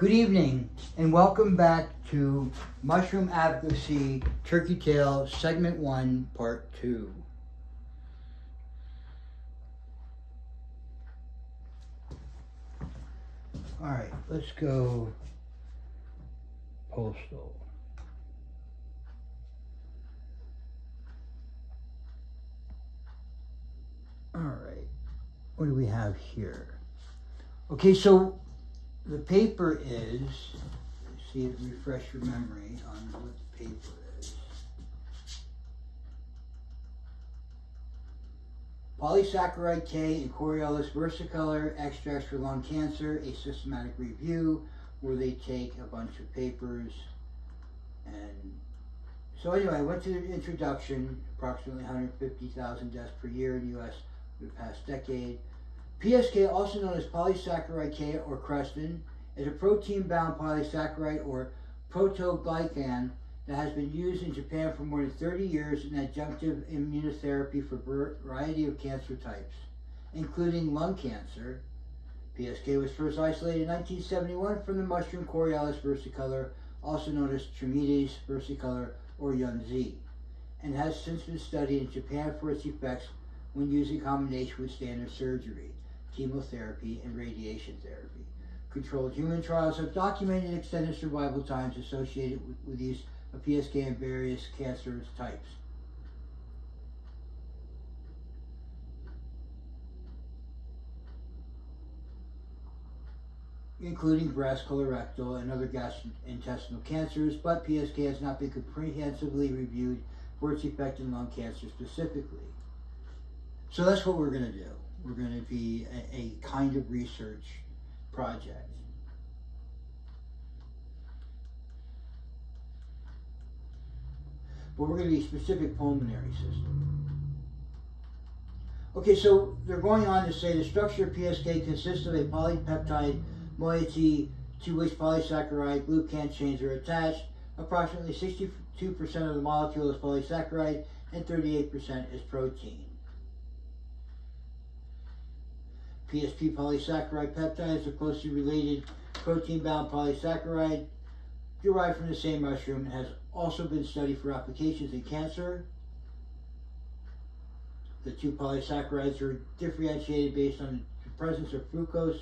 Good evening and welcome back to Mushroom Avocacy Turkey Tail Segment 1 Part 2. Alright, let's go postal. Alright, what do we have here? Okay, so the paper is, let's see if refresh your memory on what the paper is. Polysaccharide K and Coriolus versicolor extracts for lung cancer, a systematic review, where they take a bunch of papers. And so anyway, I went to the introduction, approximately 150,000 deaths per year in the US for the past decade. PSK, also known as polysaccharide K or crestin, is a protein-bound polysaccharide or protoglycan that has been used in Japan for more than 30 years in adjunctive immunotherapy for a variety of cancer types, including lung cancer. PSK was first isolated in 1971 from the mushroom Coriolus versicolor, also known as Trametes versicolor or Yunzi, and has since been studied in Japan for its effects when used in combination with standard surgery, chemotherapy, and radiation therapy. Controlled human trials have documented extended survival times associated with use of PSK in various cancerous types. Including breast, colorectal, and other gastrointestinal cancers, but PSK has not been comprehensively reviewed for its effect in lung cancer specifically. So that's what we're going to do. We're going to be a kind of research project. But we're going to be specific pulmonary system. Okay, so they're going on to say the structure of PSK consists of a polypeptide moiety to which polysaccharide glucan chains are attached. Approximately 62% of the molecule is polysaccharide and 38% is protein. PSP polysaccharide peptides are closely related protein-bound polysaccharide derived from the same mushroom and has also been studied for applications in cancer. The two polysaccharides are differentiated based on the presence of fucose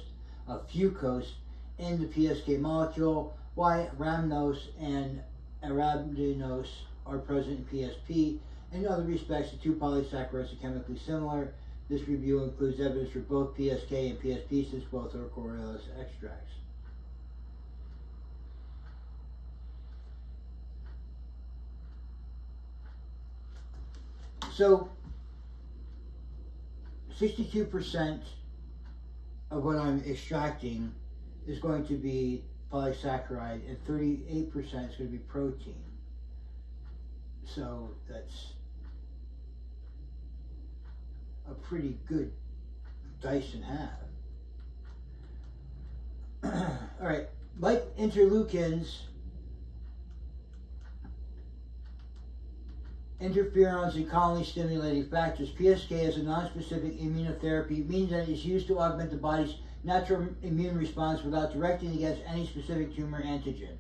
in the PSK molecule, while rhamnose and arabidinose are present in PSP. In other respects, the two polysaccharides are chemically similar. This review includes evidence for both PSK and PSP since both are Coriolus extracts. So, 62% of what I'm extracting is going to be polysaccharide and 38% is going to be protein. So that's a pretty good dice in half. All right, like interleukins, interferons, and colony-stimulating factors, PSK as a non-specific immunotherapy means that it is used to augment the body's natural immune response without directing against any specific tumor antigen.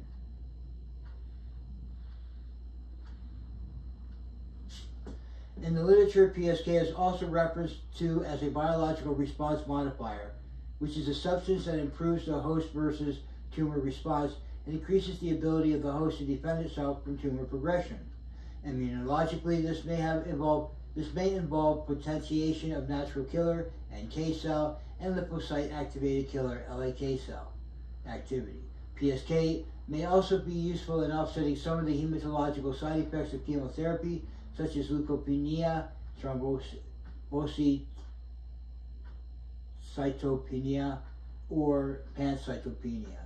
In the literature, PSK is also referenced to as a biological response modifier, which is a substance that improves the host versus tumor response and increases the ability of the host to defend itself from tumor progression. Immunologically, this may involve potentiation of natural killer NK cell and lymphocyte activated killer LAK cell activity. PSK may also be useful in offsetting some of the hematological side effects of chemotherapy, such as leukopenia, thrombocytopenia, or pancytopenia.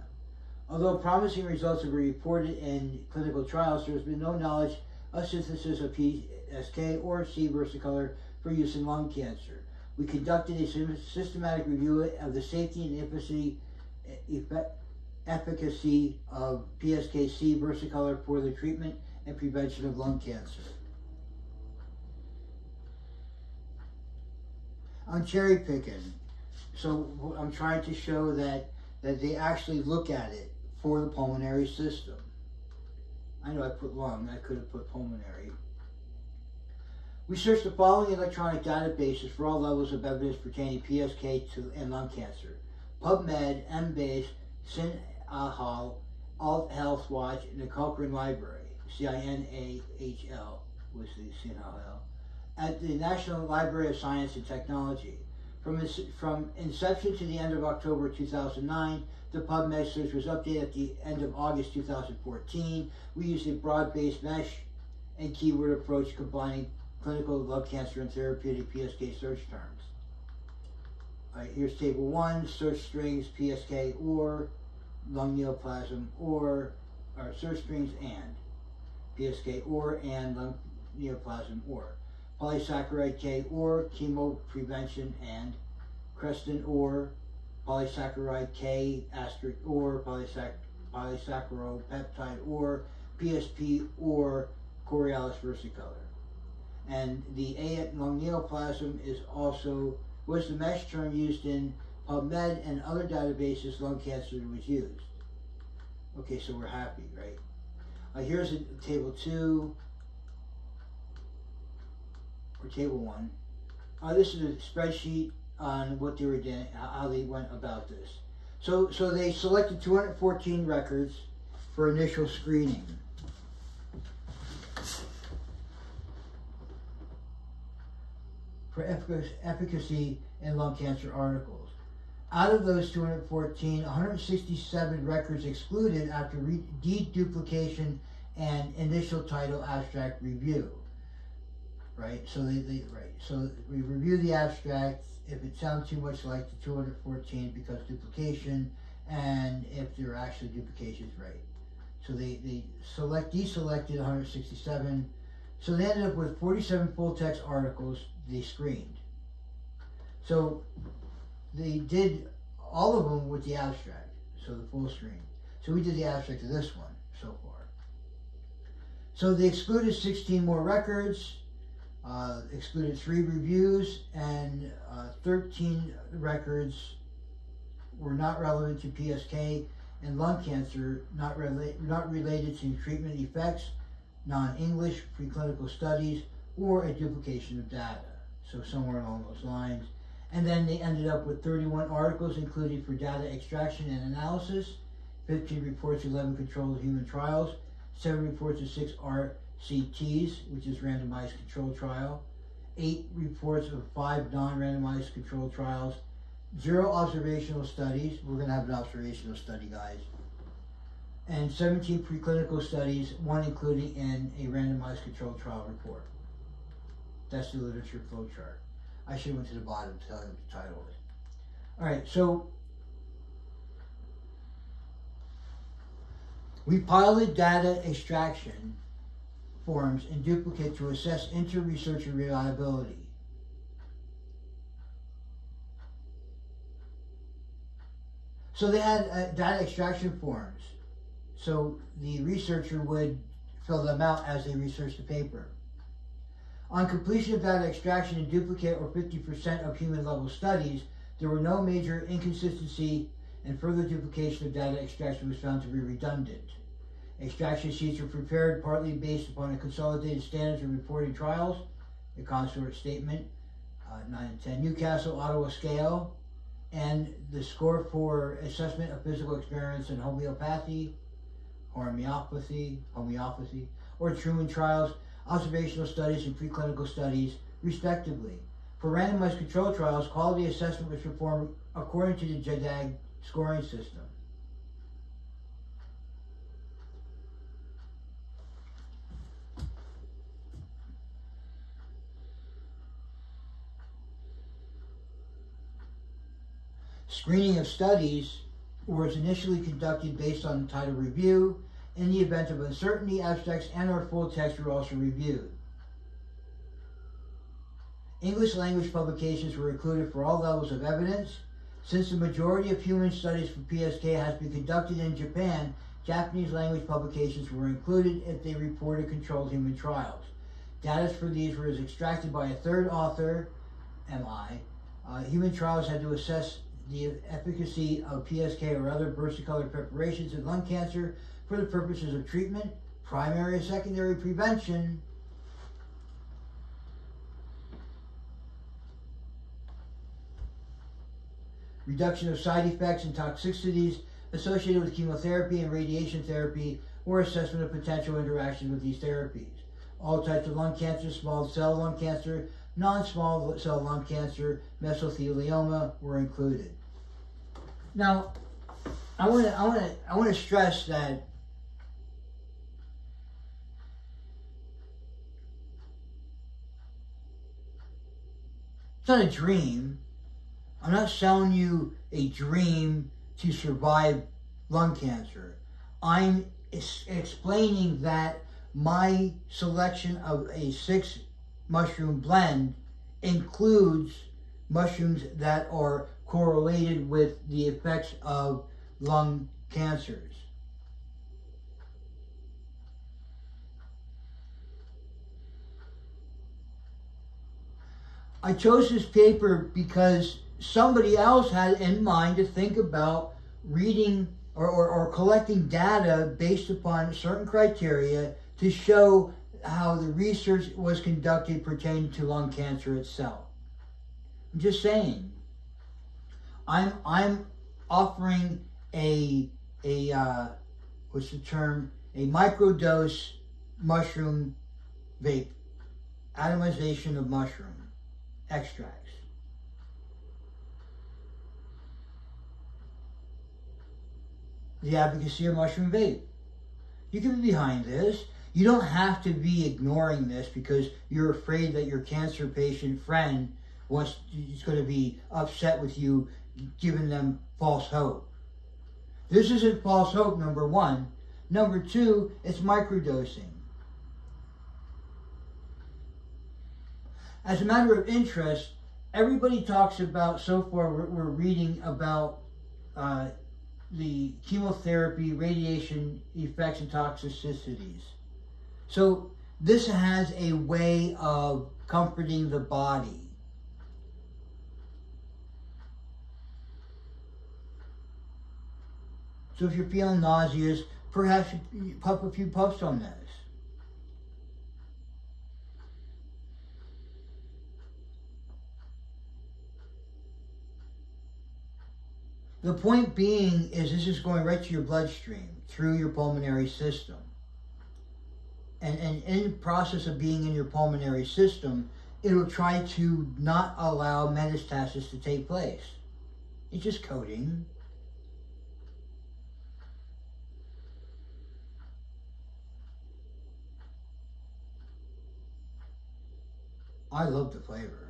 Although promising results have been reported in clinical trials, there has been no knowledge of synthesis of PSK or C versicolor for use in lung cancer. We conducted a systematic review of the safety and efficacy of PSK C versicolor for the treatment and prevention of lung cancer. I'm cherry picking, so I'm trying to show that they actually look at it for the pulmonary system. I know I put lung, I could have put pulmonary. We searched the following electronic databases for all levels of evidence pertaining to PSK and lung cancer: PubMed, Embase, CINAHL, Alt Health Watch, and the Cochrane Library. CINAHL was the CINAHL. At the National Library of Science and Technology. From inception to the end of October 2009, the PubMed search was updated at the end of August 2014. We used a broad-based mesh and keyword approach combining clinical lung cancer and therapeutic PSK search terms. All right, here's table 1, search strings PSK or lung neoplasm or search strings and PSK or and lung neoplasm or polysaccharide K or chemo prevention and Creston or polysaccharide K asterisk or polysaccharopeptide or PSP or Coriolus versicolor. And the A at lung neoplasm was the mesh term used in PubMed and other databases lung cancer was used. Okay, so we're happy, right? Here's table 2, or table 1. This is a spreadsheet on what they were doing, how they went about this. So they selected 214 records for initial screening. For efficacy in lung cancer articles. Out of those 214, 167 records excluded after deduplication and initial title abstract review. Right, so so we review the abstract. If it sounds too much like the 214, because duplication, and if there are actually duplications, right. So they deselected 167. So they ended up with 47 full text articles they screened. So they did all of them with the abstract, so the full screen. So we did the abstract of this one so far. So they excluded 16 more records, excluded 3 reviews, and 13 records were not relevant to PSK and lung cancer, not related to treatment effects, non-English, preclinical studies, or a duplication of data. So somewhere along those lines. And then they ended up with 31 articles, including for data extraction and analysis, 15 reports, 11 controlled human trials, 7 reports of 6 RCTs, which is randomized controlled trial, 8 reports of 5 non-randomized controlled trials, 0 observational studies. We're going to have an observational study, guys. And 17 preclinical studies, 1 including in a randomized controlled trial report. That's the literature flow chart. I should have went to the bottom to tell you what the title is. All right, so we piloted data extraction forms in duplicate to assess inter-researcher reliability. So they had data extraction forms. So the researcher would fill them out as they researched the paper. On completion of data extraction in duplicate or 50% of human-level studies, there were no major inconsistency, and further duplication of data extraction was found to be redundant. Extraction sheets were prepared partly based upon the consolidated standards of reporting trials, the consort statement, 9 and 10, Newcastle, Ottawa scale, and the score for assessment of physical experience in homeopathy, or Truman trials, observational studies, and preclinical studies, respectively. For randomized control trials, quality assessment was performed according to the JADAG scoring system. Screening of studies was initially conducted based on title review. In the event of uncertainty, abstracts and/or full text were also reviewed. English language publications were included for all levels of evidence. Since the majority of human studies for PSK has been conducted in Japan, Japanese language publications were included if they reported controlled human trials. Data for these was extracted by a third author, MI. Human trials had to assess the efficacy of PSK or other versicolor preparations in lung cancer for the purposes of treatment, primary or secondary prevention, reduction of side effects and toxicities associated with chemotherapy and radiation therapy, or assessment of potential interactions with these therapies. All types of lung cancer, small cell lung cancer, non-small cell lung cancer, mesothelioma were included. Now, I want to stress that it's not a dream. I'm not selling you a dream to survive lung cancer. I'm explaining that my selection of a 6 mushroom blend includes mushrooms that are correlated with the effects of lung cancers. I chose this paper because somebody else had in mind to think about reading or collecting data based upon certain criteria to show how the research was conducted pertaining to lung cancer itself. I'm just saying. I'm offering a what's the term? A microdose mushroom vape, atomization of mushroom extracts. The advocacy of mushroom vape. You can be behind this. You don't have to be ignoring this because you're afraid that your cancer patient friend is going to be upset with you giving them false hope. This isn't false hope, number one. Number two, it's microdosing. As a matter of interest, everybody talks about, so far we're reading about the chemotherapy, radiation effects and toxicities. So this has a way of comforting the body. So if you're feeling nauseous, perhaps you puff a few puffs on this. The point being is this is going right to your bloodstream, through your pulmonary system. And in the process of being in your pulmonary system, it will try to not allow metastasis to take place. It's just coating. I love the flavor.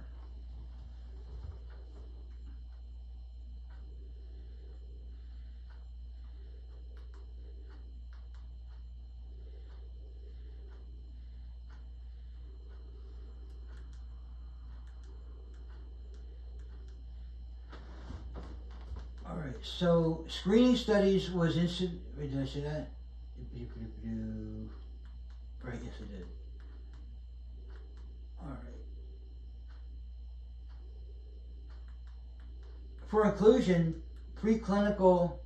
All right, so screening studies was wait, did I say that? Right, yes I did. All right. For inclusion, preclinical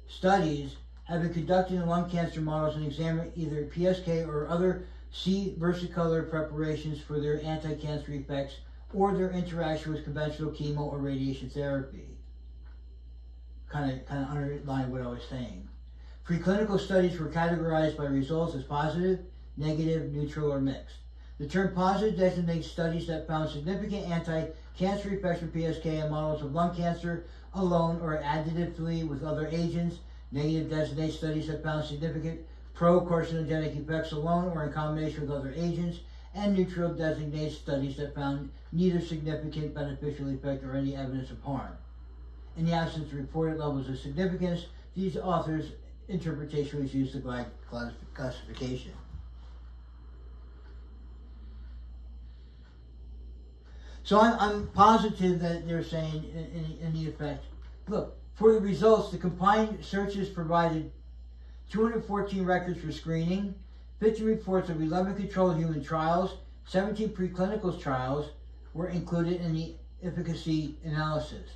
studies have been conducted in lung cancer models and examined either PSK or other C versicolor preparations for their anti-cancer effects or their interaction with conventional chemo or radiation therapy. Kind of underline what I was saying. Preclinical studies were categorized by results as positive, negative, neutral, or mixed. The term positive designates studies that found significant anti-cancer effects with PSK in models of lung cancer alone or additively with other agents. Negative designates studies that found significant pro-carcinogenic effects alone or in combination with other agents. And neutral designates studies that found neither significant beneficial effect or any evidence of harm. In the absence of reported levels of significance, these authors' interpretation was used to guide classification. So I'm positive that they're saying in the effect, look, for the results, the combined searches provided 214 records for screening, 50 reports of 11 controlled human trials, 17 preclinical trials were included in the efficacy analysis.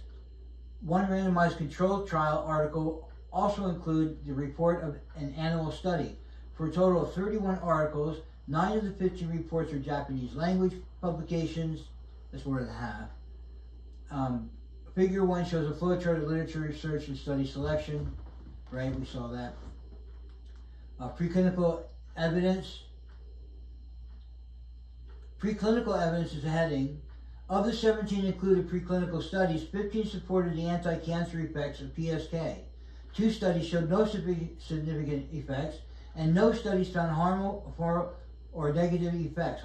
one randomized controlled trial article also include the report of an animal study. For a total of 31 articles, 9 of the 15 reports are Japanese language publications. That's more than half. Figure 1 shows a flowchart of literature research and study selection. Right, we saw that. Preclinical evidence. Preclinical evidence is a heading. Of the 17 included preclinical studies, 15 supported the anti-cancer effects of PSK. 2 studies showed no significant effects, and no studies found harmful or negative effects.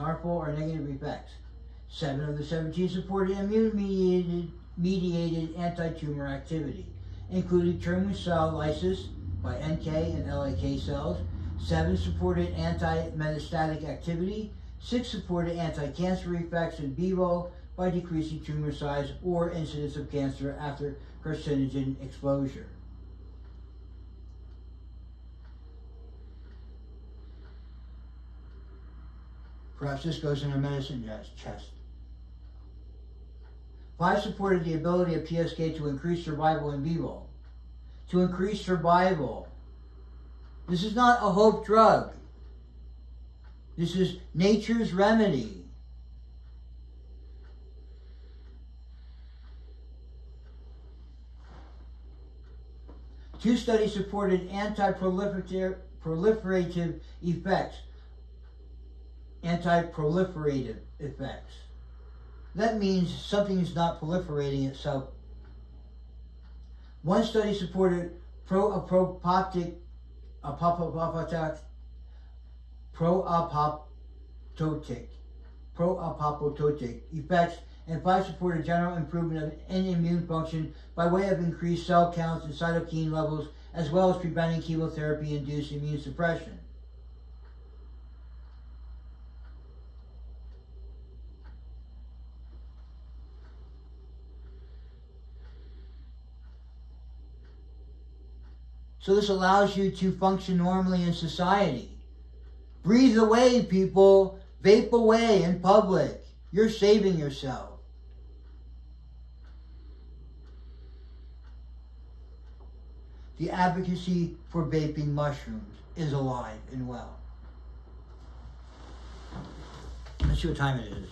7 of the 17 supported immune-mediated anti-tumor activity, including tumor cell lysis by NK and LAK cells. 7 supported anti-metastatic activity. 6 supported anti-cancer effects in vivo by decreasing tumor size or incidence of cancer after carcinogen exposure. Perhaps this goes in a medicine chest. 5 supported the ability of PSK to increase survival in vivo. To increase survival. This is not a hope drug. This is nature's remedy. Two studies supported anti-proliferative effects. Anti-proliferative effects. That means something is not proliferating itself. One study supported pro-apoptotic effects, and 5 supported general improvement in immune function by way of increased cell counts and cytokine levels, as well as preventing chemotherapy-induced immune suppression. So this allows you to function normally in society. Breathe away, people. Vape away in public. You're saving yourself. The advocacy for vaping mushrooms is alive and well. Let's see what time it is.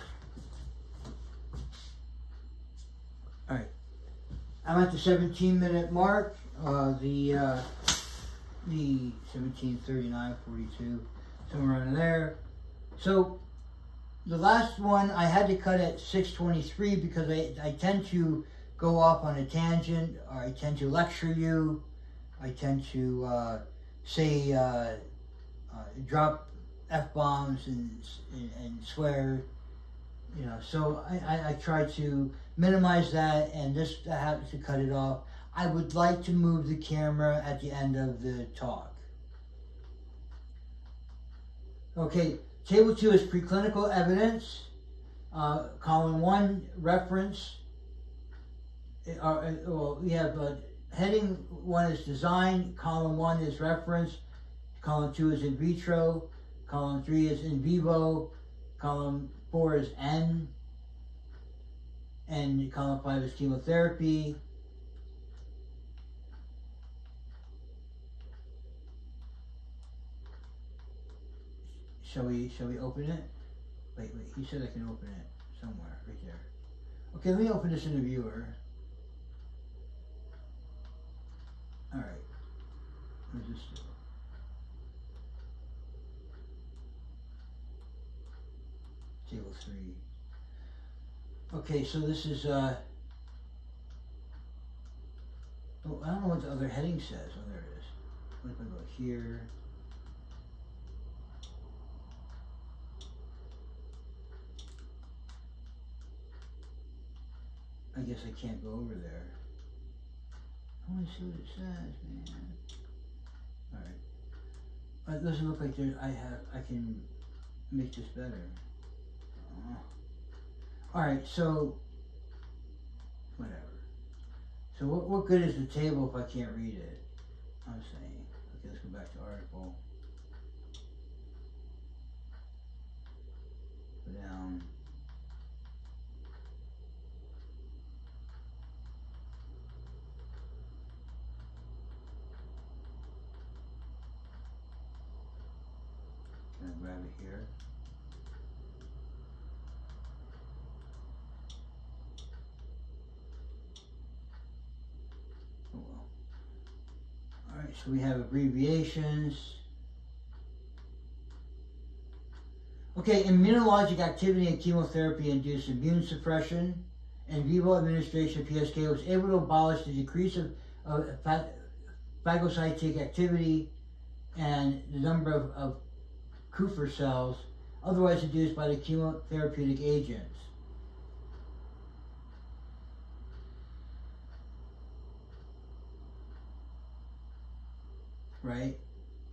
All right. I'm at the 17-minute mark. The 17:39:42, somewhere around there. So the last one I had to cut at 6:23 because I tend to go off on a tangent, or I tend to lecture you. I tend to drop F-bombs and swear, you know. So I try to minimize that, and this I have to cut it off. I would like to move the camera at the end of the talk. Okay, table 2 is preclinical evidence. Column 1, reference. Well, we have heading 1 is design. Column 1 is reference. Column 2 is in vitro. Column 3 is in vivo. Column 4 is N. And column 5 is chemotherapy. Shall we open it? Wait, he said I can open it somewhere, right there. Okay, let me open this in the viewer. All right, what does this do? Table 3. Okay, so this is, oh, I don't know what the other heading says. Oh, there it is. What if I go here? I guess I can't go over there. I want to see what it says, man. All right. It doesn't look like there. I can make this better. All right. So whatever. So what good is the table if I can't read it? I'm saying. Okay, let's go back to article. Go down. it here. Oh well. Alright, so we have abbreviations. Okay, immunologic activity and chemotherapy-induced immune suppression. In vivo administration of PSK was able to abolish the decrease of phagocytic activity and the number of Kupffer cells otherwise induced by the chemotherapeutic agents. Right?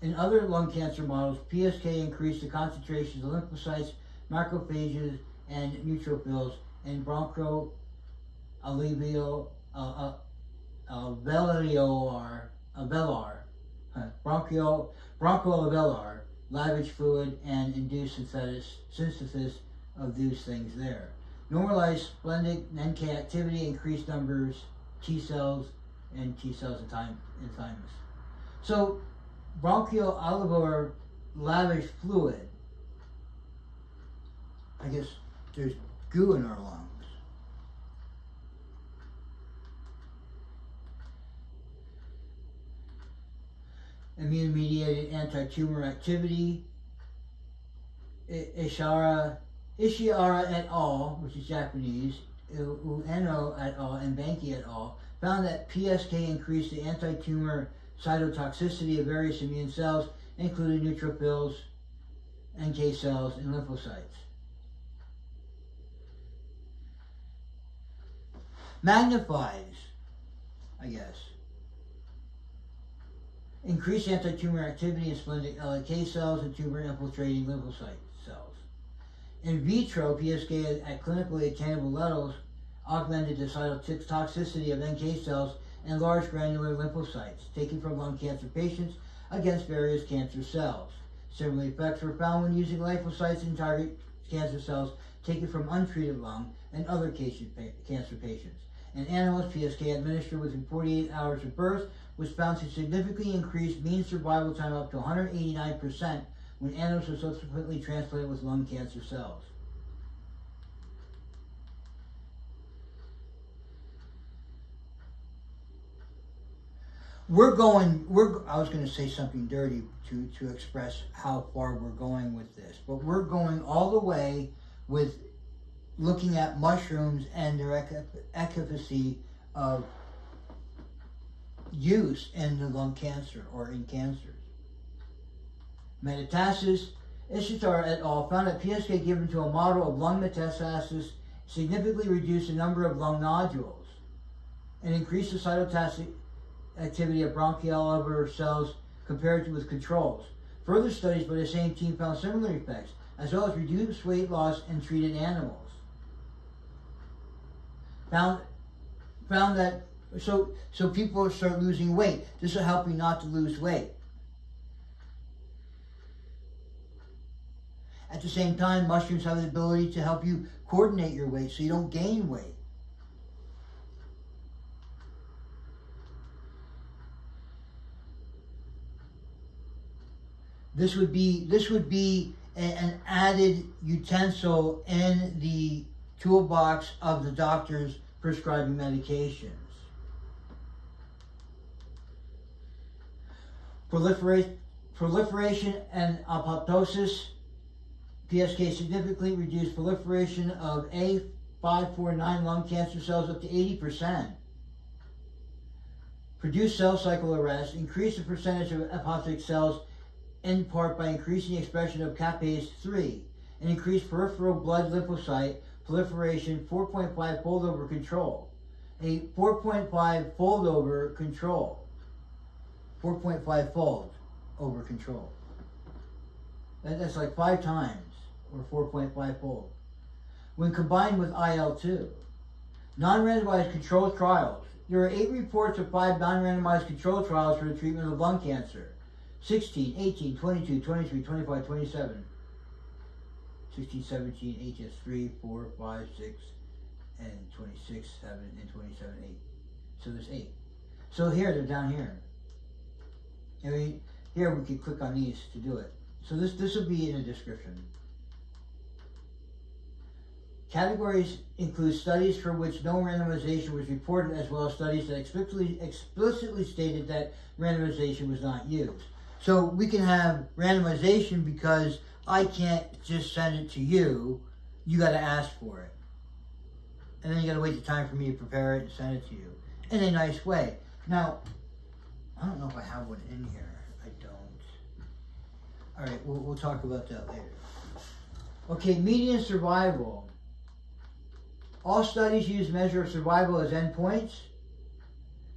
In other lung cancer models, PSK increased the concentrations of lymphocytes, macrophages, and neutrophils in bronchoalveolar bronchoalveolar lavage fluid and induced synthesis of these things there. Normalized splenic NK activity, increased numbers T cells and T cells in thymus. So bronchoalveolar lavage fluid, I guess there's goo in our lungs. Immune-mediated anti-tumor activity. Ishihara et al., which is Japanese, Ueno et al., and Banki et al., found that PSK increased the anti-tumor cytotoxicity of various immune cells, including neutrophils, NK cells, and lymphocytes. Magnifies, I guess. Increased anti-tumor activity in splenic LK cells and tumor-infiltrating lymphocyte cells. In vitro, PSK at clinically attainable levels augmented the cytotoxicity of NK cells and large granular lymphocytes taken from lung cancer patients against various cancer cells. Similar effects were found when using lymphocytes in target cancer cells taken from untreated lung and other cancer patients. In animals, PSK administered within 48 hours of birth was found to significantly increase mean survival time up to 189% when animals were subsequently transplanted with lung cancer cells. I was going to say something dirty to express how far we're going with this, but we're going all the way with looking at mushrooms and their efficacy of use in the lung cancer or in cancers. Metastasis, Ishihara et al. Found that PSK given to a model of lung metastasis significantly reduced the number of lung nodules and increased the cytotoxic activity of bronchoalveolar cells compared with controls. Further studies by the same team found similar effects, as well as reduced weight loss in treated animals. Found that so people start losing weight. This will help you not to lose weight. At the same time, mushrooms have the ability to help you coordinate your weight so you don't gain weight. This would be an added utensil in the toolbox of the doctors prescribing medications. Proliferation and apoptosis. PSK significantly reduced proliferation of A549 lung cancer cells up to 80%. Produced cell cycle arrest. Increased the percentage of apoptotic cells in part by increasing the expression of caspase 3 and increased peripheral blood lymphocyte proliferation 4.5 fold over control. A 4.5 fold over control. 4.5 fold over control. That's like 5 times, or 4.5 fold. When combined with IL-2. Non-randomized controlled trials. There are 8 reports of 5 non-randomized controlled trials for the treatment of lung cancer. 16, 18, 22, 23, 25, 27. 16, 17, HS3, 4, 5, 6, and 26, 7, and 27, 8. So there's 8. So here, they're down here. I mean, here we can click on these to do it. So this will be in the description. Categories include studies for which no randomization was reported, as well as studies that explicitly stated that randomization was not used. So we can have randomization because I can't just send it to you. You got to ask for it. And then you got to wait the time for me to prepare it and send it to you in a nice way. Now, I don't know if I have one in here. I don't. All right, we'll talk about that later. Okay, median survival. All studies use measure of survival as endpoints.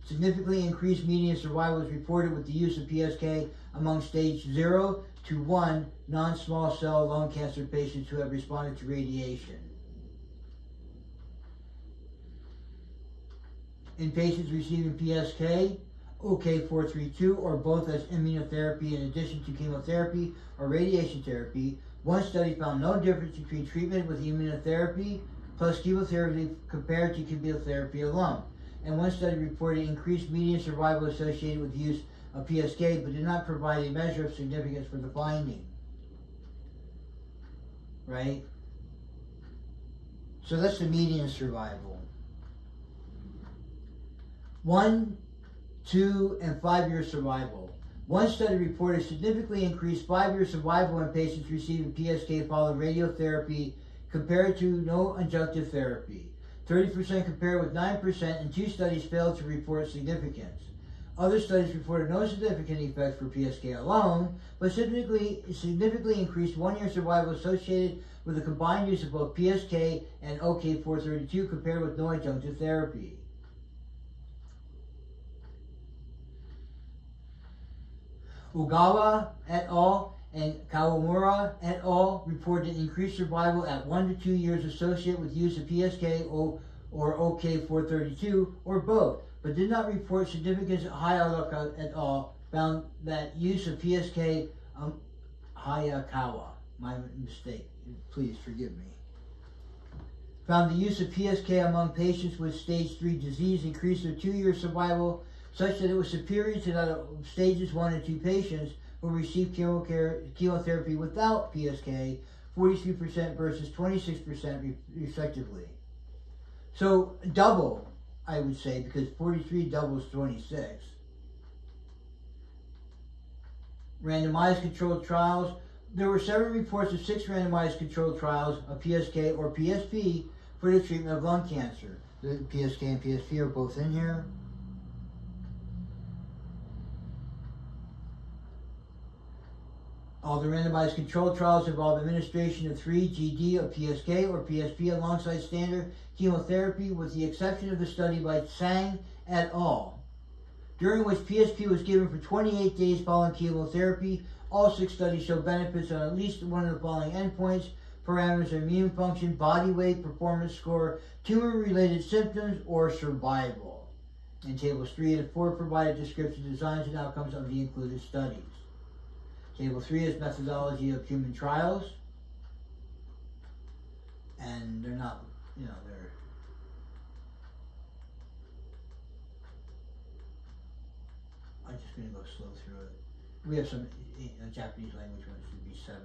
Significantly increased median survival is reported with the use of PSK among stage 0 to 1 non-small cell lung cancer patients who have responded to radiation. In patients receiving PSK, OK432, or both as immunotherapy in addition to chemotherapy or radiation therapy, one study found no difference between treatment with immunotherapy plus chemotherapy compared to chemotherapy alone. And one study reported increased median survival associated with the use of PSK, but did not provide a measure of significance for the finding. Right? So that's the median survival. 1, 2, and 5-year survival. One study reported significantly increased 5-year survival in patients receiving PSK following radiotherapy compared to no adjunctive therapy. 30% compared with 9%, and 2 studies failed to report significance. Other studies reported no significant effects for PSK alone, but significantly increased 1-year survival associated with the combined use of both PSK and OK432 compared with no adjunctive therapy. Ugawa et al. And Kawamura et al. Reported increased survival at 1 to 2 years associated with use of PSK or OK432 or both, but did not report significance. Hayakawa et al. Found that use of PSK, Hayakawa, my mistake, please forgive me, found the use of PSK among patients with stage 3 disease increased their 2-year survival such that it was superior to that of stages 1 and 2 patients who received chemotherapy without PSK, 43% versus 26% respectively. So double, I would say, because 43 doubles 26. Randomized controlled trials. There were 7 reports of 6 randomized controlled trials of PSK or PSP for the treatment of lung cancer. The PSK and PSP are both in here. All the randomized controlled trials involve administration of 3-GD of PSK or PSP alongside standard chemotherapy, with the exception of the study by Tsang et al., during which PSP was given for 28 days following chemotherapy. All 6 studies show benefits on at least one of the following endpoints: parameters of immune function, body weight, performance score, tumor-related symptoms, or survival. In tables 3 and 4 provide a description of designs and outcomes of the included studies. Table 3 is methodology of human trials, and they're not, they're, I'm just going to go slow through it. We have some Japanese language ones, should be 7.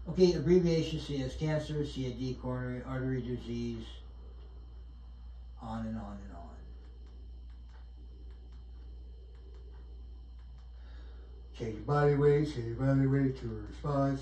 Okay, abbreviation: C as cancer, CAD, coronary artery disease, on and on and on. Change your body weight to a response.